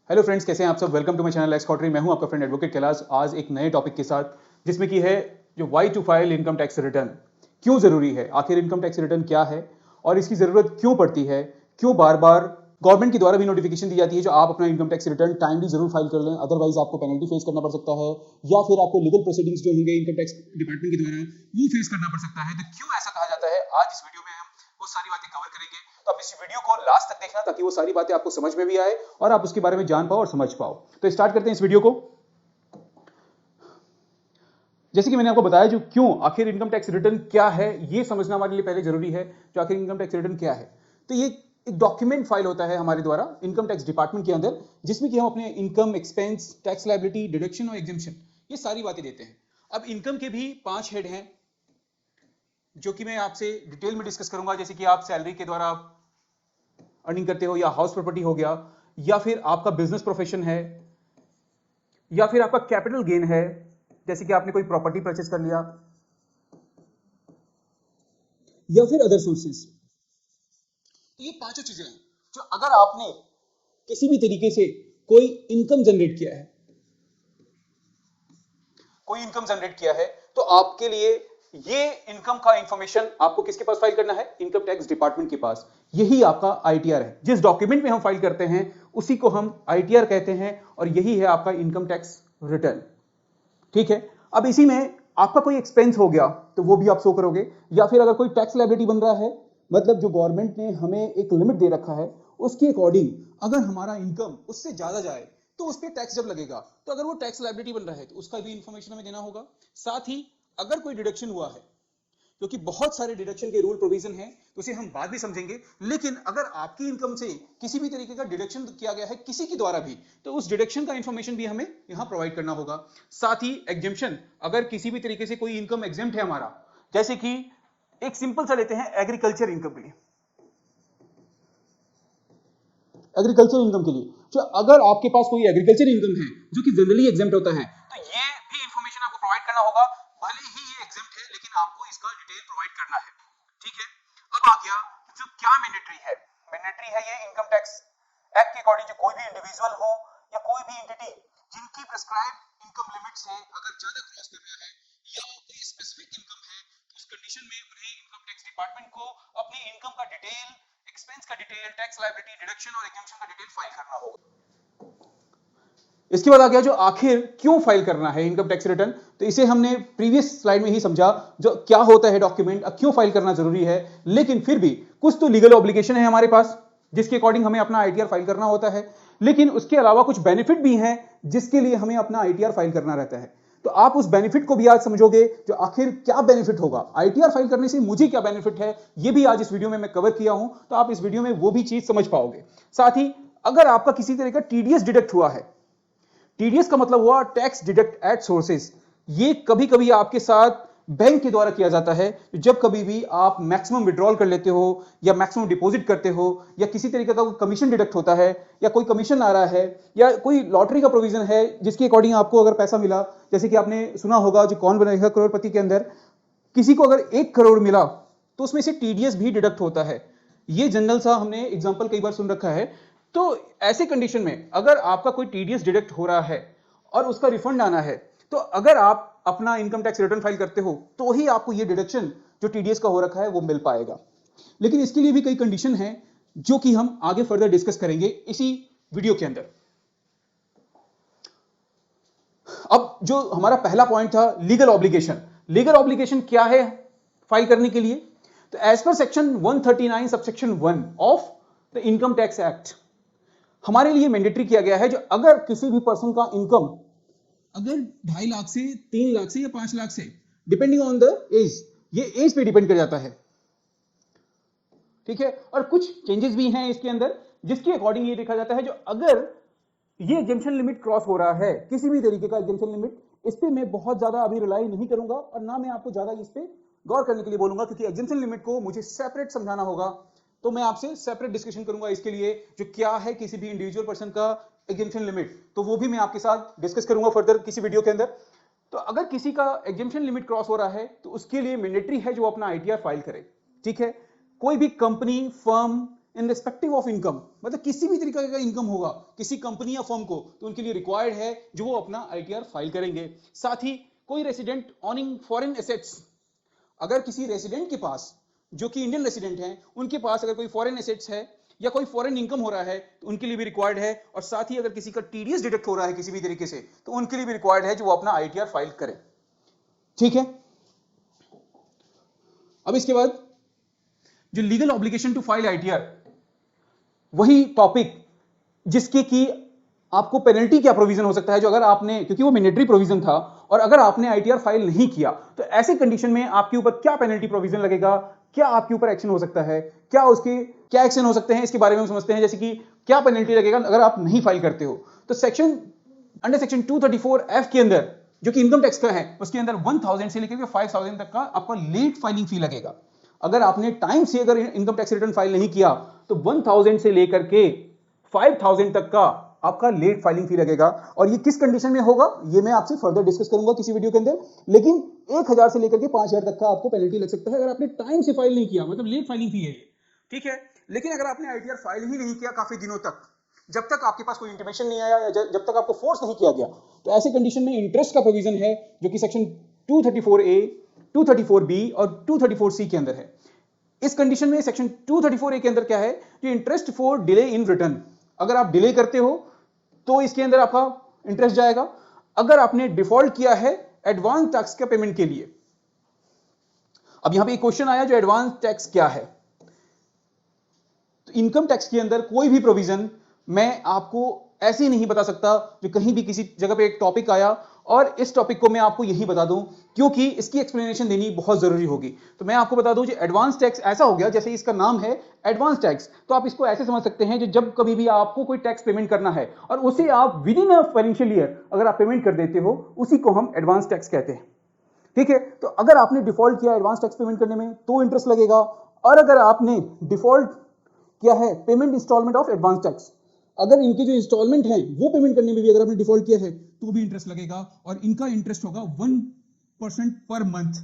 Hello friends, कैसे हैं आप सब। वेलकम टू माय चैनल एक्स कॉटरी। मैं हूं आपका फ्रेंड एडवोकेट कैलाश, आज एक नए टॉपिक के साथ, जिसमें की है जो why to file income tax return क्यों जरूरी है, आखिर इनकम टैक्स रिटर्न क्या है और इसकी जरूरत क्यों पड़ती है, क्यों बार बार गवर्नमेंट के द्वारा भी नोटिफिकेशन दी जाती है जो आप अपना इनकम टैक्स रिटर्न टाइमली जरूर फाइल कर लें, अदरवाइज आपको पेनल्टी फेस करना पड़ सकता है या फिर आपको लीगल प्रोसीडिंग्स जो होंगे इनकम टैक्स डिपार्टमेंट के द्वारा वो फेस करना पड़ सकता है। तो क्यों ऐसा कहा जाता है, आज इस वीडियो में हम वो सारी बातें कवर करेंगे। तो आप इस वीडियो को लास्ट तक देखना ताकि वो सारी बातें आपको समझ में भी आए और आप उसके बारे में जान पाओ और समझ पाओ। तो स्टार्ट करते हैं इस वीडियो को। जैसे कि मैंने आपको बताया जो क्यों आखिर इनकम टैक्स रिटर्न क्या है ये समझना हमारे लिए पहले जरूरी है। जो आखिर इनकम टैक्स रिटर्न क्या है, तो ये एक डॉक्यूमेंट फाइल होता है हमारे द्वारा इनकम टैक्स डिपार्टमेंट के अंदर, जिसमें कि हम अपने income, expense, tax liability, deduction और एग्जेम्पशन ये सारी बातें देते हैं। अब इनकम के भी 5 हेड हैं जो कि मैं आपसे डिटेल में डिस्कस करूंगा। जैसे कि आप सैलरी के द्वारा अर्निंग करते हो, या हाउस प्रॉपर्टी हो गया, या फिर आपका बिजनेस प्रोफेशन है, या फिर आपका कैपिटल गेन है, जैसे कि आपने कोई प्रॉपर्टी परचेस कर लिया, या फिर अदर सोर्सेस। तो ये पांचों चीजें हैं जो अगर आपने किसी भी तरीके से कोई इनकम जनरेट किया है, तो आपके लिए ये इनकम का इंफॉर्मेशन आपको किसके पास फाइल करना है? इनकम टैक्स डिपार्टमेंट के पास। यही आपका आईटीआर है। जिस डॉक्यूमेंट में हम फाइल करते हैं उसी को हम आईटीआर कहते हैं और यही है आपका इनकम टैक्स रिटर्न। ठीक है। अब इसी में आपका कोई एक्सपेंस हो गया तो वो भी आप शो करोगे, या फिर अगर कोई टैक्स लायबिलिटी बन रहा है, मतलब जो गवर्नमेंट ने हमें एक लिमिट दे रखा है उसके अकॉर्डिंग अगर हमारा इनकम उससे ज्यादा जाए तो उस पर टैक्स जब लगेगा, तो अगर वो टैक्स लायबिलिटी बन रहा है तो उसका भी इंफॉर्मेशन हमें देना होगा। साथ ही अगर कोई डिडक्शन हुआ है, क्योंकि बहुत सारे डिडक्शन के रूल प्रोविजन हैं तो उसे हम बाद में समझेंगे, लेकिन अगर आपकी इनकम से किसी भी तरीके का डिडक्शन किया गया है किसी के द्वारा भी, तो उस डिडक्शन का इंफॉर्मेशन भी हमें यहां प्रोवाइड करना होगा। साथ ही एग्जेम्पशन, अगर किसी भी तरीके से कोई इनकम एग्जेम्प्ट है हमारा, जैसे कि एक सिंपल सा लेते हैं एग्रीकल्चर इनकम के लिए, एग्रीकल्चर इनकम के लिए, जो अगर आपके पास कोई एग्रीकल्चर इनकम है जो कि जनरली एग्जेम्प्ट होता है, तो ये भी इंफॉर्मेशन आपको प्रोवाइड करना होगा। भले ही ये एग्जेम्प्ट है लेकिन आपको इसका डिटेल प्रोवाइड करना है। ठीक है। अब आ गया जो क्या मैंडेटरी है। मैंडेटरी है ये इनकम टैक्स एक्ट के अकॉर्डिंग, जो कोई भी इंडिविजुअल हो या कोई भी एंटिटी जिनकी प्रिस्क्राइब्ड इनकम लिमिट से अगर ज्यादा क्रॉस कर रहा है या कोई स्पेसिफिक इनकम है, तो उस कंडीशन में उन्हें इनकम टैक्स डिपार्टमेंट को अपनी इनकम का डिटेल, एक्सपेंस का डिटेल, टैक्स लायबिलिटी, डिडक्शन और एग्जेम्पशन का डिटेल फाइल करना होगा। इसके बाद आ गया जो आखिर क्यों फाइल करना है इनकम टैक्स रिटर्न। तो इसे हमने प्रीवियस स्लाइड में ही समझा, जो क्या होता है डॉक्यूमेंट, क्यों फाइल करना जरूरी है, लेकिन फिर भी कुछ तो लीगल ऑब्लिगेशन है हमारे पास जिसके अकॉर्डिंग हमें अपना आईटीआर फाइल करना होता है, लेकिन उसके अलावा कुछ बेनिफिट भी हैं जिसके लिए हमें अपना आईटीआर फाइल करना रहता है। तो आप उस बेनिफिट को भी आज समझोगे, जो आखिर क्या बेनिफिट होगा आईटीआर फाइल करने से, मुझे क्या बेनिफिट है, ये भी आज इस वीडियो में मैं कवर किया हूं। तो आप इस वीडियो में वो भी चीज समझ पाओगे। साथ ही अगर आपका किसी तरह का टीडीएस डिडक्ट हुआ है, टीडीएस का मतलब हुआ टैक्स डिडक्ट एट सोर्सेज, ये कभी कभी आपके साथ बैंक के द्वारा किया जाता है। जब कभी भी आप मैक्सिमम विड्रॉल कर लेते हो या मैक्सिमम डिपॉजिट करते हो, या किसी तरीके का कमीशन डिडक्ट होता है, या कोई कमीशन आ रहा है, या कोई लॉटरी का प्रोविजन है जिसके अकॉर्डिंग आपको अगर पैसा मिला, जैसे कि आपने सुना होगा जो कौन बनेगा करोड़पति के अंदर किसी को अगर 1 करोड़ मिला तो उसमें से टीडीएस भी डिडक्ट होता है। ये जनरल सा हमने एग्जांपल कई बार सुन रखा है। तो ऐसे कंडीशन में अगर आपका कोई टीडीएस डिडक्ट हो रहा है और उसका रिफंड आना है, तो अगर आप अपना इनकम टैक्स रिटर्न फाइल करते हो तो ही आपको ये डिडक्शन जो टीडीएस का हो रखा है वो मिल पाएगा। लेकिन इसके लिए भी कई कंडीशन है जो कि हम आगे फर्दर डिस्कस करेंगे इसी वीडियो के अंदर। अब जो हमारा पहला पॉइंट था लीगल ऑब्लिगेशन, लीगल ऑब्लिगेशन क्या है फाइल करने के लिए? तो as per section 139 subsection 1 of the income tax act हमारे लिए मैंडेटरी किया गया है, जो अगर किसी भी पर्सन का इनकम अगर 2.5 लाख से 3 लाख से या 5 लाख से, डिपेंडिंग ऑन द एज, ये एज पे डिपेंड कर जाता है। ठीक है। और कुछ चेंजेस भी हैं इसके अंदर जिसके अकॉर्डिंग ये देखा जाता है, जो अगर ये एग्जेम्पशन लिमिट क्रॉस हो रहा है, किसी भी तरीके का एग्जेम्पशन लिमिट, इस पे मैं बहुत ज्यादा अभी रिलाई नहीं करूंगा और ना मैं आपको ज्यादा इस पे गौर करने के लिए बोलूंगा, क्योंकि एग्जेम्पशन लिमिट को मुझे सेपरेट समझाना होगा। तो मैं आपसे सेपरेट डिस्कशन करूंगा इसके लिए, जो क्या है किसी भी इंडिविजुअल पर्सन का एग्जेम्पशन लिमिट, तो वो भी मैं आपके साथ डिस्कस करूंगा फर्दर किसी वीडियो के अंदर। तो अगर किसी का एग्जेम्पशन लिमिट क्रॉस हो रहा है तो उसके लिए मैंडेटरी है जो अपना आईटीआर फाइल करे। ठीक है। कोई भी company, firm in respective of income, मतलब किसी भी तरीके का इनकम होगा किसी कंपनी या फर्म को, तो उनके लिए रिक्वायर्ड है जो वो अपना आईटीआर फाइल करेंगे। साथ ही कोई रेसिडेंट ऑनिंग फॉरेन एसेट्स, अगर किसी रेसिडेंट के पास जो कि इंडियन रेसिडेंट हैं उनके पास अगर कोई फॉरेन एसेट्स है या कोई फॉरेन इनकम हो रहा है तो उनके लिए भी रिक्वायर्ड है। और साथ ही अगर किसी का टीडीएस डिडक्ट हो रहा है किसी भी तरीके से तो उनके लिए भी रिक्वायर्ड है जो वो अपना आईटीआर फाइल करे। ठीक है, अब इसके बाद जो legal obligation to file ITR, वही टॉपिक जिसके की आपको पेनल्टी क्या प्रोविजन हो सकता है जो अगर आपने, क्योंकि वो मैंडेटरी प्रोविजन था और अगर आपने आईटीआर फाइल नहीं किया तो ऐसे कंडीशन में आपके ऊपर क्या पेनल्टी प्रोविजन लगेगा, क्या आपके ऊपर एक्शन हो सकता है, क्या उसके क्या एक्शन हो सकते हैं, इसके बारे में हम समझते हैं। जैसे कि क्या पेनल्टी लगेगा अगर आप नहीं फाइल करते हो, तो अंडर सेक्शन 234F के अंदर जो कि इनकम टैक्स का है उसके अंदर 1000 से लेकर 5000 तक का आपका लेट फाइलिंग फी लगेगा। अगर आपने टाइम से अगर इनकम टैक्स रिटर्न फाइल नहीं किया तो 1000 से लेकर के 5000 तक का आपका लेट फाइलिंग फी लगेगा। और ये किस कंडीशन में होगा ये मैं आपसे फर्दर डिस्कस करूंगा किसी वीडियो के अंदर, लेकिन 1000 से लेकर के 5000 तक का आपको पेनल्टी लग सकता है अगर आपने टाइम से फाइल नहीं किया, मतलब लेट फाइलिंग फी है। ठीक है, लेकिन अगर आपने आईटीआर फाइल ही नहीं किया काफी दिनों तक, जब तक आपके पास कोई इंटीमेशन नहीं आया या जब तक आपको फोर्स नहीं किया गया, तो ऐसे कंडीशन में इंटरेस्ट का प्रोविजन है जो कि सेक्शन 234A, 234B और 234C के अंदर है। इस कंडीशन में सेक्शन 234A के अंदर क्या है, जो interest for delay in return, अगर आप डिले करते हो तो इसके अंदर आपका इंटरेस्ट जाएगा। अगर आपने डिफॉल्ट किया है एडवांस टैक्स के पेमेंट के लिए, अब यहां पे एक क्वेश्चन आया जो एडवांस टैक्स क्या है, तो इनकम टैक्स के अंदर कोई भी प्रोविजन मैं आपको ऐसे ही नहीं बता सकता जो कहीं भी किसी जगह पे एक टॉपिक आया और इस टॉपिक को मैं आपको यही बता दूं, क्योंकि इसकी एक्सप्लेनेशन देनी बहुत जरूरी होगी। तो मैं आपको बता दूं जो एडवांस टैक्स ऐसा हो गया, जैसे इसका नाम है एडवांस टैक्स, तो आप इसको ऐसे समझ सकते हैं जो जब कभी भी आपको कोई टैक्स पेमेंट करना है और उसे आप with in a financial year अगर आप पेमेंट कर देते हो, उसी को हम एडवांस टैक्स कहते हैं। ठीक है, तो अगर आपने डिफॉल्ट किया एडवांस टैक्स पेमेंट करने में तो इंटरेस्ट लगेगा, और अगर आपने डिफॉल्ट किया है payment instalment of advance tax, अगर इनके जो इंस्टॉलमेंट है वो पेमेंट करने में भी अगर आपने डिफॉल्ट किया है तो भी इंटरेस्ट लगेगा, और इनका इंटरेस्ट होगा 1% पर मंथ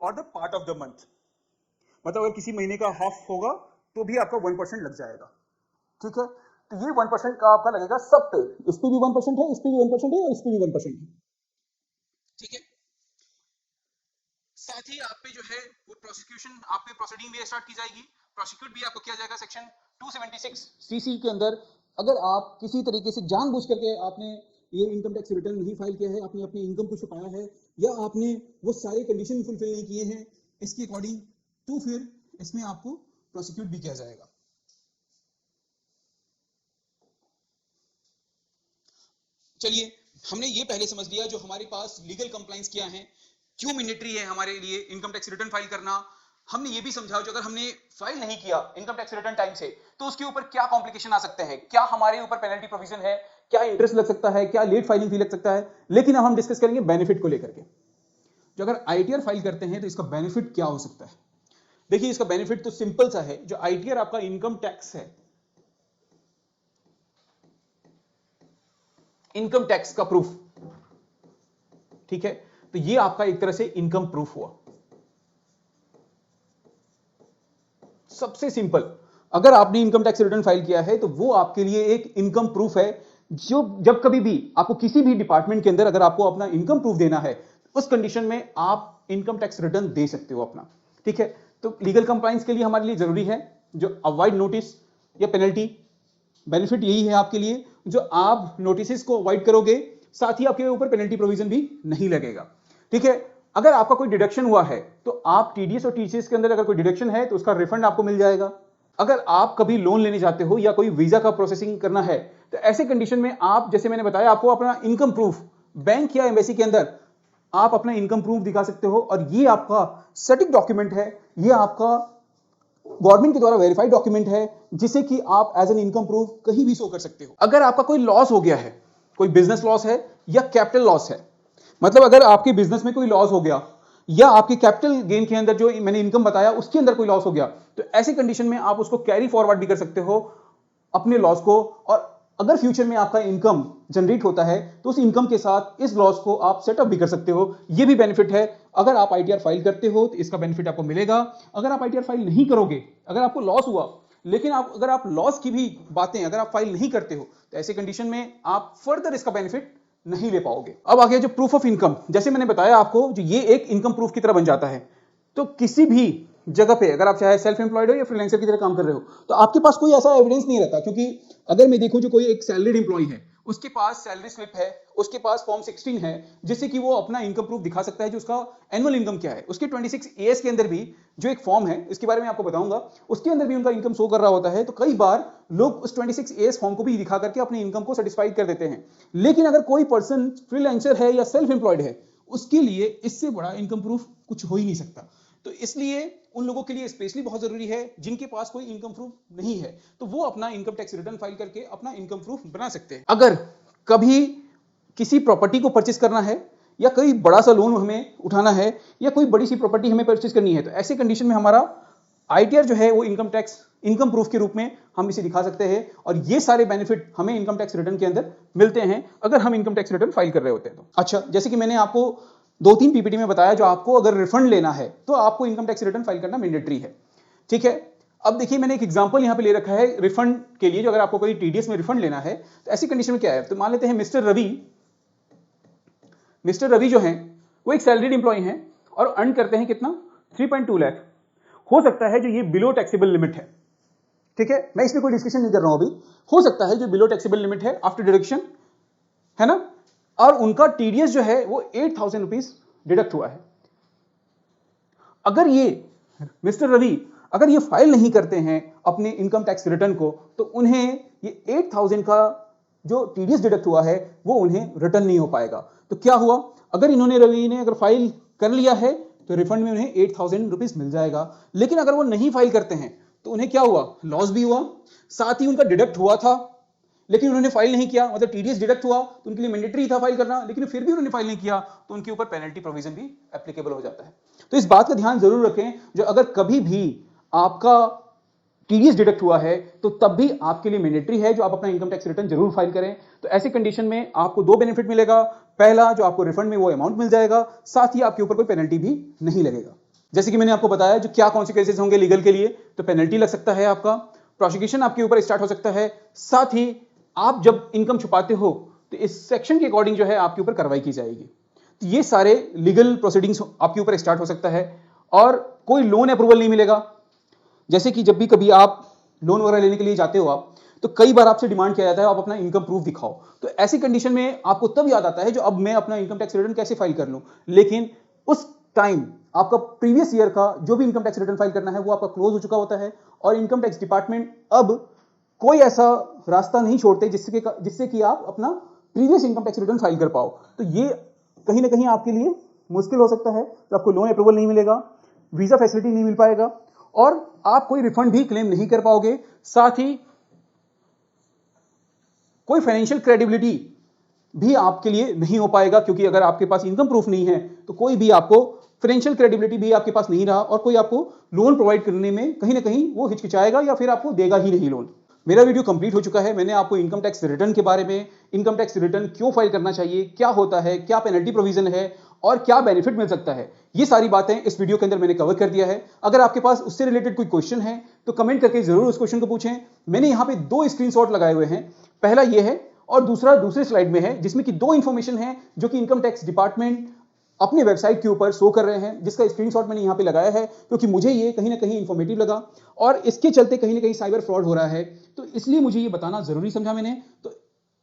और the part of the month, मतलब अगर किसी महीने का हाफ होगा तो भी आपका 1% लग जाएगा। ठीक है, तो ये 1% का आपका लगेगा सब पे, इस पे भी 1% है, इस पे भी 1% है और इस पे भी 1% है। ठीक है, साथ ही आप पे जो है वो प्रोसिक्यूशन, आप पे प्रोसीडिंग भी स्टार्ट की जाएगी, प्रोसिक्यूट भी आपको किया जाएगा सेक्शन 276CC के अंदर। अगर आप किसी तरीके से जानबूझ करके आपने ये इनकम टैक्स रिटर्न नहीं फाइल किया है, आपने अपनी इनकम को छुपाया है या आपने वो सारे कंडीशन फुलफिल नहीं किए हैं इसके अकॉर्डिंग, तो फिर इसमें आपको प्रोसिक्यूट भी किया जाएगा। चलिए, हमने ये पहले समझ लिया जो हमारे पास लीगल कंप्लायंस क्या है, क्यों मैंडेटरी है हमारे लिए इनकम टैक्स रिटर्न फाइल करना। हमने ये भी समझा जो अगर हमने फाइल नहीं किया इनकम टैक्स रिटर्न टाइम से तो उसके ऊपर क्या कॉम्प्लिकेशन आ सकते हैं, क्या हमारे ऊपर पेनल्टी प्रोविजन है, क्या इंटरेस्ट लग सकता है, क्या लेट फाइलिंग फी लग सकता है। लेकिन अब हम डिस्कस करेंगे बेनिफिट को लेकर के, जो अगर आईटीआर फाइल करते हैं तो इसका बेनिफिट क्या हो सकता है। देखिए, इसका बेनिफिट तो सिंपल सा है, जो आईटीआर आपका इनकम टैक्स है, इनकम टैक्स का प्रूफ, ठीक है, तो ये आपका एक तरह से इनकम प्रूफ हुआ। सबसे सिंपल, अगर आपने इनकम टैक्स रिटर्न फाइल किया है तो वो आपके लिए एक इनकम प्रूफ है, जो जब कभी भी आपको किसी भी डिपार्टमेंट के अंदर अगर आपको अपना इनकम प्रूफ देना है उस कंडीशन में आप इनकम टैक्स रिटर्न दे सकते हो अपना। ठीक है, तो लीगल कंप्लायंस के लिए हमारे लिए जरूरी है जो अवॉइड नोटिस या पेनल्टी, बेनिफिट यही है आपके लिए, जो आप नोटिस को अवॉइड करोगे, साथ ही आपके ऊपर पेनल्टी प्रोविजन भी नहीं लगेगा। ठीक है, अगर आपका कोई डिडक्शन हुआ है तो आप टीडीएस और टीसीएस के अंदर अगर कोई डिडक्शन है तो उसका रिफंड आपको मिल जाएगा। अगर आप कभी लोन लेने जाते हो या कोई वीजा का प्रोसेसिंग करना है तो ऐसे कंडीशन में आप, जैसे मैंने बताया आपको, अपना इनकम प्रूफ बैंक या एम्बेसी के अंदर आप अपना इनकम प्रूफ दिखा सकते हो, और ये आपका सटीक डॉक्यूमेंट है, ये आपका गवर्नमेंट के द्वारा वेरीफाइड डॉक्यूमेंट है, जिसे कि आप एज एन इनकम प्रूफ कहीं भी शो कर सकते हो। अगर आपका कोई लॉस हो गया है, कोई बिजनेस लॉस है या कैपिटल लॉस है, मतलब अगर आपके बिजनेस में कोई लॉस हो गया या आपके कैपिटल गेन के अंदर जो मैंने इनकम बताया उसके अंदर कोई लॉस हो गया, तो ऐसी कंडीशन में आप उसको कैरी फॉरवर्ड भी कर सकते हो अपने लॉस को, और अगर फ्यूचर में आपका इनकम जनरेट होता है तो उस इनकम के साथ इस लॉस को आप सेटअप भी कर सकते हो। ये भी बेनिफिट है, अगर आप आईटीआर फाइल करते हो तो इसका बेनिफिट आपको मिलेगा। अगर आप आईटीआर फाइल नहीं करोगे, अगर आपको लॉस हुआ लेकिन अगर आप लॉस की भी बातें अगर आप फाइल नहीं करते हो तो ऐसे कंडीशन में आप फर्दर इसका बेनिफिट नहीं ले पाओगे। अब आ गया जो प्रूफ ऑफ इनकम। जैसे मैंने बताया आपको, जो ये एक इनकम प्रूफ की तरह बन जाता है। तो किसी भी जगह पे अगर आप चाहे सेल्फ एम्प्लॉयड हो या फ्रीलांसर की तरह काम कर रहे हो, तो आपके पास कोई ऐसा एविडेंस नहीं रहता। क्योंकि अगर मैं देखूं, जो कोई एक सैलरीड एम्प्लॉय है, उसके पास सैलरी स्लिप है, उसके पास फॉर्म 16 है, जिससे कि वो अपना इनकम प्रूफ दिखा सकता है, जो उसका एनुअल इनकम क्या है। उसके 26 एएस के अंदर भी जो एक फॉर्म है, इसके बारे में आपको बताऊंगा, उसके अंदर भी उनका इनकम शो कर रहा होता है। तो कई बार लोग उस 26 एएस फॉर्म को भी दिखा करके अपनी इनकम को सेटिस्फाइड कर देते हैं। लेकिन अगर कोई पर्सन फ्रीलांसर है या सेल्फ एम्प्लॉयड है, उसके लिए इससे बड़ा इनकम प्रूफ कुछ हो ही नहीं सकता। तो इसलिए उन लोगों के लिए स्पेशली बहुत जरूरी है जिनके पास कोई इनकम प्रूफ नहीं है, तो वो अपना इनकम टैक्स रिटर्न फाइल करके अपना इनकम प्रूफ बना सकते हैं। अगर कभी किसी प्रॉपर्टी को परचेस करना है या कोई बड़ा सा लोन हमें उठाना है या कोई बड़ी सी प्रॉपर्टी हमें परचेस करनी है, तो ऐसे कंडीशन में हमारा आईटीआर जो है वो इनकम टैक्स इनकम प्रूफ के रूप में हम इसे दिखा सकते हैं। और ये सारे बेनिफिट हमें इनकम टैक्स रिटर्न के अंदर मिलते हैं अगर हम इनकम टैक्स रिटर्न फाइल कर रहे होते हैं। तो अच्छा, जैसे कि मैंने आपको 2-3 पीपीटी में बताया, जो आपको अगर रिफंड लेना है तो आपको इनकम टैक्स रिटर्न फाइल करना मैंडेटरी है। ठीक है, अब देखिए मैंने एक एग्जांपल यहां पे ले रखा है रिफंड के लिए। जो अगर आपको कोई टीडीएस में रिफंड लेना है तो ऐसी कंडीशन में क्या है, तो मान लेते हैं मिस्टर रवि जो हैं वो एक सैलरीड एम्प्लॉय हैं और अर्न करते हैं कितना, 3.2 लाख। हो सकता है जो ये बिलो टैक्सेबल लिमिट है। ठीक है, मैं इसमें कोई डिस्कशन नहीं कर रहा हूं अभी। हो सकता है जो बिलो टैक्सेबल लिमिट है आफ्टर डिडक्शन, है ना, और उनका टीडीएस जो है वो 8,000 रुपीज डिडक्ट हुआ है। अगर ये मिस्टर रवि अगर ये फाइल नहीं करते हैं अपने इनकम टैक्स रिटर्न को, तो उन्हें ये 8,000 का जो टीडीएस डिडक्ट हुआ है वो उन्हें रिटर्न नहीं हो पाएगा। तो क्या हुआ, अगर रवि ने अगर फाइल कर लिया है तो रिफंड में उन्हें 8,000 रुपीज मिल जाएगा। लेकिन अगर वो नहीं फाइल करते हैं तो उन्हें क्या हुआ, लॉस भी हुआ, साथ ही उनका डिडक्ट हुआ था लेकिन उन्होंने फाइल नहीं किया, मतलब टीडीएस डिडक्ट हुआ तो उनके लिए मैंडेटरी था फाइल करना, लेकिन फिर भी उन्होंने फाइल नहीं किया तो उनके ऊपर पेनल्टी प्रोविजन भी एप्लीकेबल हो जाता है। तो इस बात का ध्यान जरूर रखें, जो अगर कभी भी आपका टीडीएस डिडक्ट हुआ है तो तब भी आपके लिए मैंडेटरी है जो आप अपना इनकम टैक्स रिटर्न जरूर फाइल करें। तो ऐसी कंडीशन में आपको 2 बेनिफिट मिलेगा। पहला, जो आपको रिफंड में वो अमाउंट मिल जाएगा, साथ ही आपके ऊपर कोई पेनल्टी भी नहीं लगेगा। जैसे कि मैंने आपको बताया जो क्या कॉन्सिक्वेंसेज होंगे लीगल के लिए, तो पेनल्टी लग सकता है, आपका प्रोसिक्यूशन आपके ऊपर स्टार्ट हो सकता है, साथ ही आप जब इनकम छुपाते हो तो इस सेक्शन के अकॉर्डिंग जो है आपके ऊपर कार्रवाई की जाएगी। तो ये सारे लीगल प्रोसीडिंग्स आपके ऊपर स्टार्ट हो सकता है। और कोई लोन अप्रूवल नहीं मिलेगा। जैसे कि जब भी कभी आप लोन वगैरह लेने के लिए जाते हो आप, तो कई बार आपसे डिमांड किया जाता है आप अपना इनकम प्रूफ दिखाओ। तो ऐसी कंडीशन में आपको तब याद आता है जो अब मैं अपना इनकम टैक्स रिटर्न कैसे फाइल कर लूं। लेकिन उस टाइम आपका प्रीवियस ईयर का जो भी इनकम टैक्स रिटर्न फाइल करना है वो आपका क्लोज हो चुका होता है और इनकम टैक्स डिपार्टमेंट अब कोई ऐसा रास्ता नहीं छोड़ते जिससे कि आप अपना previous income tax return file कर पाओ। तो ये कहीं ना कहीं आपके लिए मुश्किल हो सकता है। तो आपको लोन अप्रूवल नहीं मिलेगा, वीजा फैसिलिटी नहीं मिल पाएगा और आप कोई रिफंड भी क्लेम नहीं कर पाओगे। साथ ही कोई फाइनेंशियल क्रेडिबिलिटी भी आपके लिए नहीं हो पाएगा, क्योंकि अगर आपके पास इनकम प्रूफ नहीं है तो कोई भी आपको फाइनेंशियल क्रेडिबिलिटी भी आपके पास नहीं रहा और कोई आपको लोन प्रोवाइड करने में कहीं ना कहीं वो हिचकिचाएगा या फिर आपको देगा ही नहीं लोन। मेरा वीडियो कंप्लीट हो चुका है। मैंने आपको इनकम टैक्स रिटर्न के बारे में, इनकम टैक्स रिटर्न क्यों फाइल करना चाहिए, क्या होता है, क्या पेनल्टी प्रोविजन है और क्या बेनिफिट मिल सकता है, ये सारी बातें इस वीडियो के अंदर मैंने कवर कर दिया है। अगर आपके पास उससे रिलेटेड कोई क्वेश्चन है तो कमेंट करके जरूर उस क्वेश्चन को पूछें। मैंने यहाँ पे 2 स्क्रीनशॉट लगाए हुए हैं, पहला ये है और दूसरा दूसरे स्लाइड में है, जिसमें कि 2 इंफॉर्मेशन है जो कि इनकम टैक्स डिपार्टमेंट अपने वेबसाइट के ऊपर शो कर रहे हैं, जिसका स्क्रीनशॉट मैंने यहाँ पे लगाया है क्योंकि मुझे ये कहीं ना कहीं इंफॉर्मेटिव लगा और इसके चलते कहीं ना कहीं साइबर फ्रॉड हो रहा है, तो इसलिए मुझे ये बताना जरूरी समझा मैंने। तो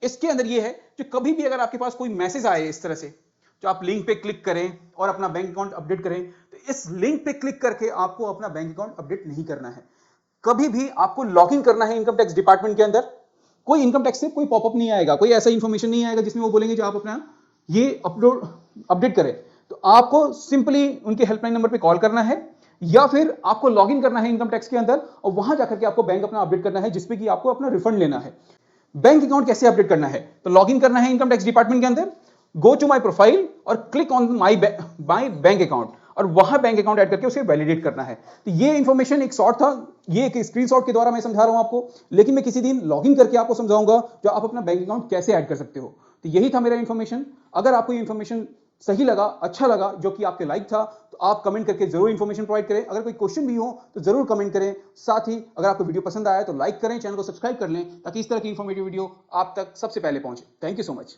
इसके अंदर ये है जो कभी भी अगर आपके पास कोई मैसेज आए इस तरह से, जो आप लिंक पे क्लिक करें और अपना बैंक अकाउंट अपडेट करें, तो इस लिंक पे क्लिक करके आपको अपना बैंक अकाउंट अपडेट नहीं करना है। कभी भी आपको लॉग इन करना है इनकम टैक्स डिपार्टमेंट के अंदर। कोई इनकम टैक्स से कोई पॉपअप नहीं आएगा, कोई ऐसा इंफॉर्मेशन नहीं आएगा जिसमें वो बोलेंगे जो आप अपना ये अपडेट करें। तो आपको सिंपली उनके हेल्पलाइन नंबर पे कॉल करना है या फिर आपको लॉगिन करना है इनकम टैक्स के अंदर और वहां जाकर के आपको बैंक अपना अपडेट करना है, जिसपे कि आपको अपना रिफंड लेना है। बैंक अकाउंट कैसे अपडेट करना है, तो लॉगिन करना है इनकम टैक्स डिपार्टमेंट के अंदर, गो टू माय प्रोफाइल और click on my bank account और वहां बैंक अकाउंट ऐड करके उसे वैलिडेट करना है। तो ये इंफॉर्मेशन एक शॉर्ट था, ये एक स्क्रीनशॉट के द्वारा मैं समझा रहा हूं आपको, लेकिन मैं किसी दिन लॉगिन करके आपको समझाऊंगा जो आप अपना बैंक अकाउंट कैसे ऐड कर सकते हो। तो यही था मेरा इंफॉर्मेशन। अगर आपको ये इंफॉर्मेशन सही लगा, अच्छा लगा, जो कि आपके लाइक था, तो आप कमेंट करके जरूर इंफॉर्मेशन प्रोवाइड करें। अगर कोई क्वेश्चन भी हो तो जरूर कमेंट करें। साथ ही अगर आपको वीडियो पसंद आया तो लाइक करें, चैनल को सब्सक्राइब कर लें, ताकि इस तरह की इंफॉर्मेटिव वीडियो आप तक सबसे पहले पहुंचे। Thank you so much.